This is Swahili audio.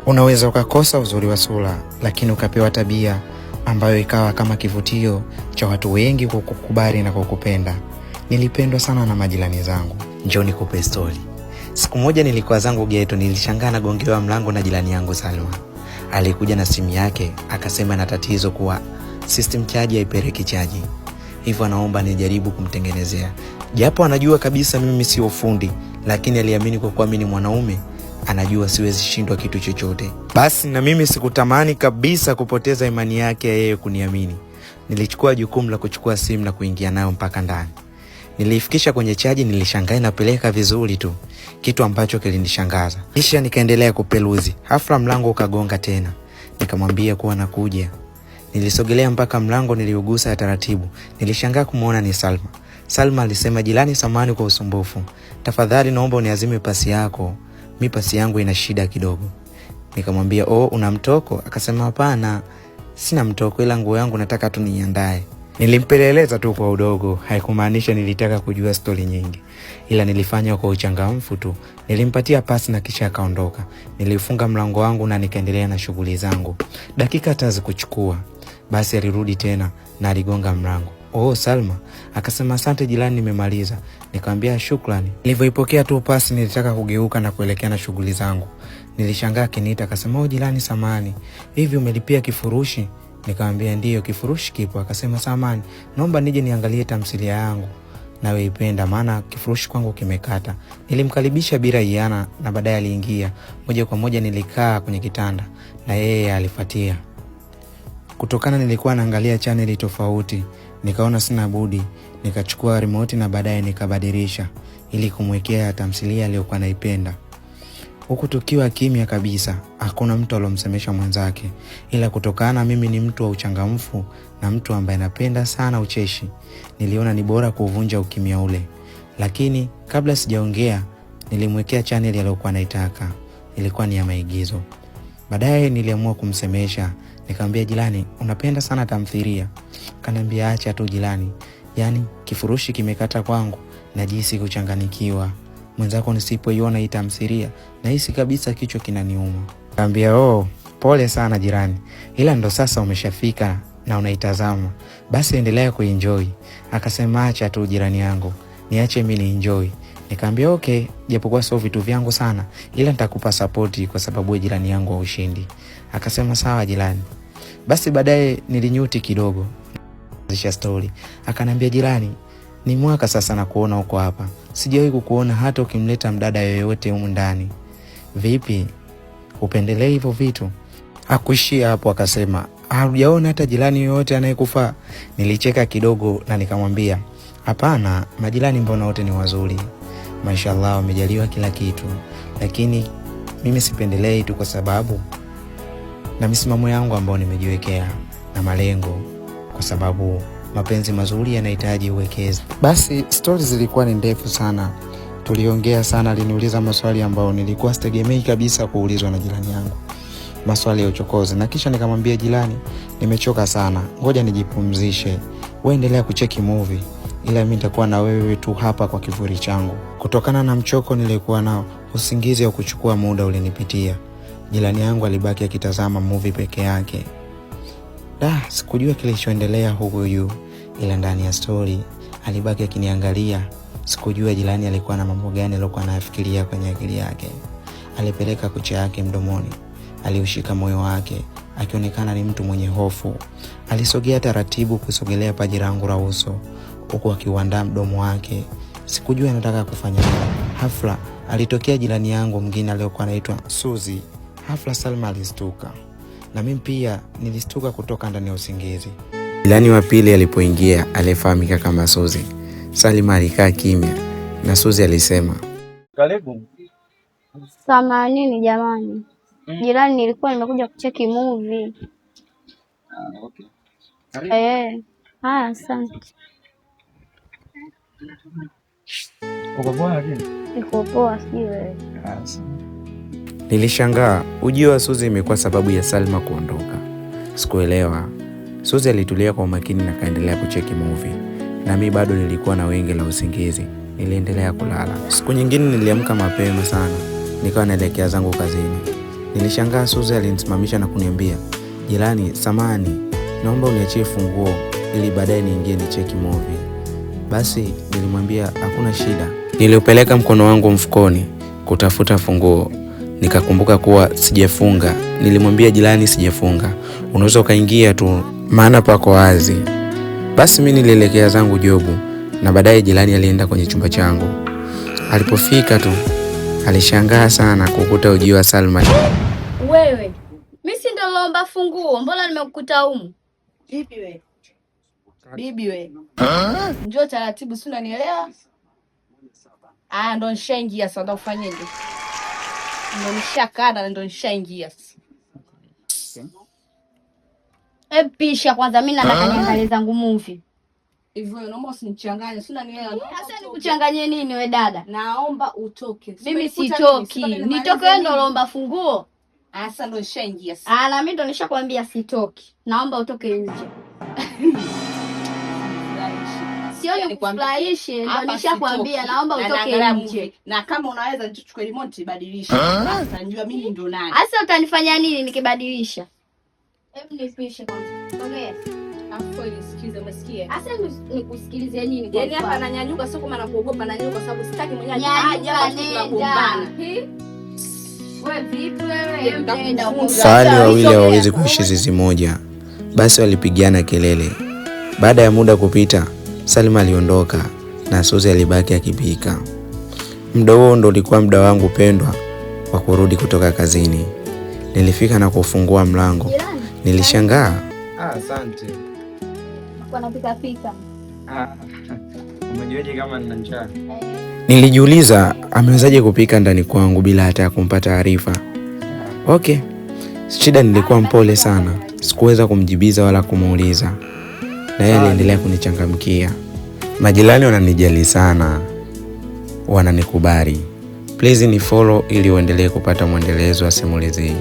Unaweza ukakosa uzuri wa sura, lakini ukapewa tabia ambayo ikawa kama kivutio cha watu wengi kukukubali na kukupenda. Nilipendwa sana na majirani zangu. Njoo nikupe story. Siku moja nilikuwa zangu ghetto, nilishangaa nagongewa mlango na jirani yangu Salma. Alikuja na simu yake, akasema na tatizo kuwa system charge haipeleki chaji. Hivyo anaomba nijaribu kumtengenezea. Japo anajua kabisa mimi sio fundi, lakini aliamini kwa kuwa mimi ni mwanaume, anajua siwezi shindwa kitu chochote. Basi na mimi sikutamani kabisa kupoteza imani yake ya yeye kuniamini. Nilichukua jukumu la kuchukua simu na kuingia nayo mpaka ndani. Niliifikisha kwenye chaji, nilishangaa inapeleka vizuri tu, kitu ambacho kilinishangaza. Kisha nikaendelea kupeluzi. Hafla mlango ukagonga tena. Nikamwambia kuwa nakuja. Nilisogelea mpaka mlango, niliugusa taratibu. Nilishangaa kumuona ni Salma. Salma alisema, "Jirani, samahani kwa usumbufu. Tafadhali naomba uniazime pasi yako. Mimi pasi yangu ina shida kidogo." Nikamwambia, "Oh, una mtoko?" Akasema, "Hapana, sina mtoko, ila nguo yangu nataka tu niandae." Nilimpeleleza tu kwa udogo, haikumaanisha nilitaka kujua stori nyingi, ila nilifanya kwa uchangamfu tu. Nilimpatia pasi na kisha akaondoka. Nilifunga mlango wangu na nikaendelea na shughuli zangu. Dakika hata hazikuchukua, basi alirudi tena na aligonga mlango. "Oh, Salma." Akasema, "Asante jirani, nimemaliza." Nikamwambia, "Shukrani." Nilivyoipokea tu pasi, nilitaka kugeuka na kuelekea na shughuli zangu. Nilishangaa kiniita, akasema, "Oh jirani, samahani. Hivi umelipia kifurushi?" Nikamwambia, "Ndio, kifurushi kipo." Akasema, "Samahani, naomba nije niangalie tamthilia yangu nawe ipenda, maana kifurushi kwangu kimekata." Nilimkaribisha bila iana na baadaye aliingia. Moja kwa moja nilikaa kwenye kitanda na yeye alifuatia. Kutokana nilikuwa naangalia channel tofauti, nikaona sina budi, nikachukua remote na baadaye nikabadilisha ili kumwekea tamthilia aliyokuwa naipenda. Huku tukiwa kimya kabisa, hakuna mtu alomsemesha mwenzake, ila kutokana mimi ni mtu wa uchangamfu na mtu ambaye napenda sana ucheshi, niliona ni bora kuvunja ukimya ule. Lakini kabla sijaongea, nilimwekea channel aliyokuwa naitaka. Ilikuwa ni ya maigizo. Baadaye niliamua kumsemesha. Nikamwambia, "Jirani, unapenda sana tamthilia?" Kanambia, "Acha tu jirani. Yaani kifurushi kimekata kwangu, najisi kuchanganikiwa. Mwenzako nisipoiona hii tamthilia nahisi kabisa kichwa kinaniuma." Nikamwambia, "Oh, pole sana jirani. Ila ndo sasa umeshafika na unaitazama. Basi endelea kuenjoy." Akasema, "Acha tu jirani yangu. Niache mimi nienjoy." Nikamwambia, "Okay, japokuwa sio vitu vyangu sana, ila nitakupa support kwa sababu wewe jirani yangu wa ushindi." Akasema, "Sawa jirani." Basi baadaye nilinyuti kidogo. Zisha story. Akanambia, "Jirani, ni mwaka sasa na kuona uko hapa. Sijawahi kukuona hata ukimleta mdada yoyote humu ndani. Vipi? Upendelee hivyo vitu?" Hakuishia hapo, akasema, "Hujaona hata jirani yoyote anayekufaa?" Nilicheka kidogo na nikamwambia, "Hapana, majirani mbona wote ni wazuri. Mashallah, wamejaliwa kila kitu. Lakini mimi sipendelei tu kwa sababu na misimamo yangu ambayo nimejiwekea na malengo, kwa sababu mapenzi mazuri yanahitaji uwekezi." Basi stories zilikuwa ni ndefu sana. Tuliongea sana, aliniuliza maswali ambayo nilikuwa sitegemei kabisa kuulizwa na jirani yangu. Maswali ya uchokozi, na kisha nikamwambia, "Jirani, nimechoka sana. Ngoja nijipumzishe. Wewe endelea kucheki movie, ila mimi nitakuwa na wewe tu hapa kwa kivuli changu." Kutokana na mchoko nilikuwa nao, usingizi wa kuchukua muda ulinipitia. Jirani yangu alibaki akitazama movie peke yake. Sikujua kilichoendelea huko juu, ila ndani ya story alibaki akiniangalia. Sikujua jirani alikuwa na mambo gani aliyokuwa anafikiria kwenye akili yake. Alipeleka kucha yake mdomoni, aliushika moyo wake, akionekana ni mtu mwenye hofu. Alisogea taratibu kusogelea paji langu la uso, huku akiuandaa mdomo wake. Sikujua anataka kufanya nini. Hafla alitokea jirani yangu mwingine aliyokuwa anaitwa Suzi. Hafla Salma alistuka, na mimi pia nilistuka kutoka ndani ya usingizi. Jirani wa pili alipoingia alifahamika kama Suzi. Salma alikaa kimya na Suzi alisema, "Karibu." "Samahani jamani. Jirani, nilikuwa nimekuja kucheki movie." Okay. Asante." Uko poa lakini? Niko poa, sijui wewe. Nilishangaa ujio wa Suzi imekuwa sababu ya Salma kuondoka. Sikuelewa. Suzi alitulia kwa umakini na kaendelea kucheki movie, na mimi bado nilikuwa na wenge la usingizi. Niliendelea kulala. Siku nyingine niliamka mapema sana, nikawa naelekea zangu kazini. Nilishangaa Suzi alinisimamisha na kuniambia, jirani, samani, naomba uniachie funguo ili baadaye niingie nicheki movie. Basi nilimwambia hakuna shida. Niliupeleka mkono wangu mfukoni kutafuta funguo. Nikakumbuka kuwa sijafunga. Nilimwambia jirani sijafunga, unaweza ukaingia tu maana pako wazi. Basi mimi nilielekea zangu jobu na baadaye jirani alienda kwenye chumba changu. Alipofika tu alishangaa sana kukuta ujio wa Salma. Wewe, mimi si ndo lomba funguo, mbona nimekukuta humu? Vipi wewe? Bibi wewe. Njoo taratibu, si unanielewa? Ndo nishaingia sasa, ndo ufanyeje? Ndo nishakana, ndo nishaingia. Pisha kwanza, mimi nataka niangalie zangu movie. Hivyo naomba usinichanganye, si unanielewa? Sasa nikuchanganye nini we dada? Naomba utoke. Mimi sitoki. Nitoke wewe ndo lomba funguo? Sasa ndo nishaingia. Na mimi ndo nishakwambia sitoki. Naomba utoke nje. Sio nikufurahishe, ndo nishakwambia naomba utoke nje. Na kama unaweza nichukue remote badilisha. Sasa njua mimi ndo nani. Sasa utanifanya nini nikibadilisha? Hebu nipishe kwanza. Sogea. Afu nisikize, umesikia? Sasa nikusikilize nini? Yaani hapa nanyanyuka, sio kama nakuogopa, nanyanyuka kwa sababu sitaki mwenyewe aje hapa tunagombana. Wewe vipi wewe? Fahali wawili hawawezi kuishi zizi moja. Basi walipigana kelele. Baada ya muda kupita, Salma aliondoka na Suzi alibaki akipika. Muda huo ndo ulikuwa muda wangu pendwa wa kurudi kutoka kazini. Nilifika na kufungua mlango. Nilishangaa. Asante. Wanapika pika. Umejuaje kama nina njaa? Nilijiuliza amewezaje kupika ndani kwangu bila hata kumpa taarifa. Okay. Shida nilikuwa mpole sana. Sikuweza kumjibiza wala kumuuliza. Na yeye aliendelea kunichangamkia. Majirani wananijali sana. Wananikubali. Please ni follow ili uendelee kupata mwendelezo wa simulizi hii.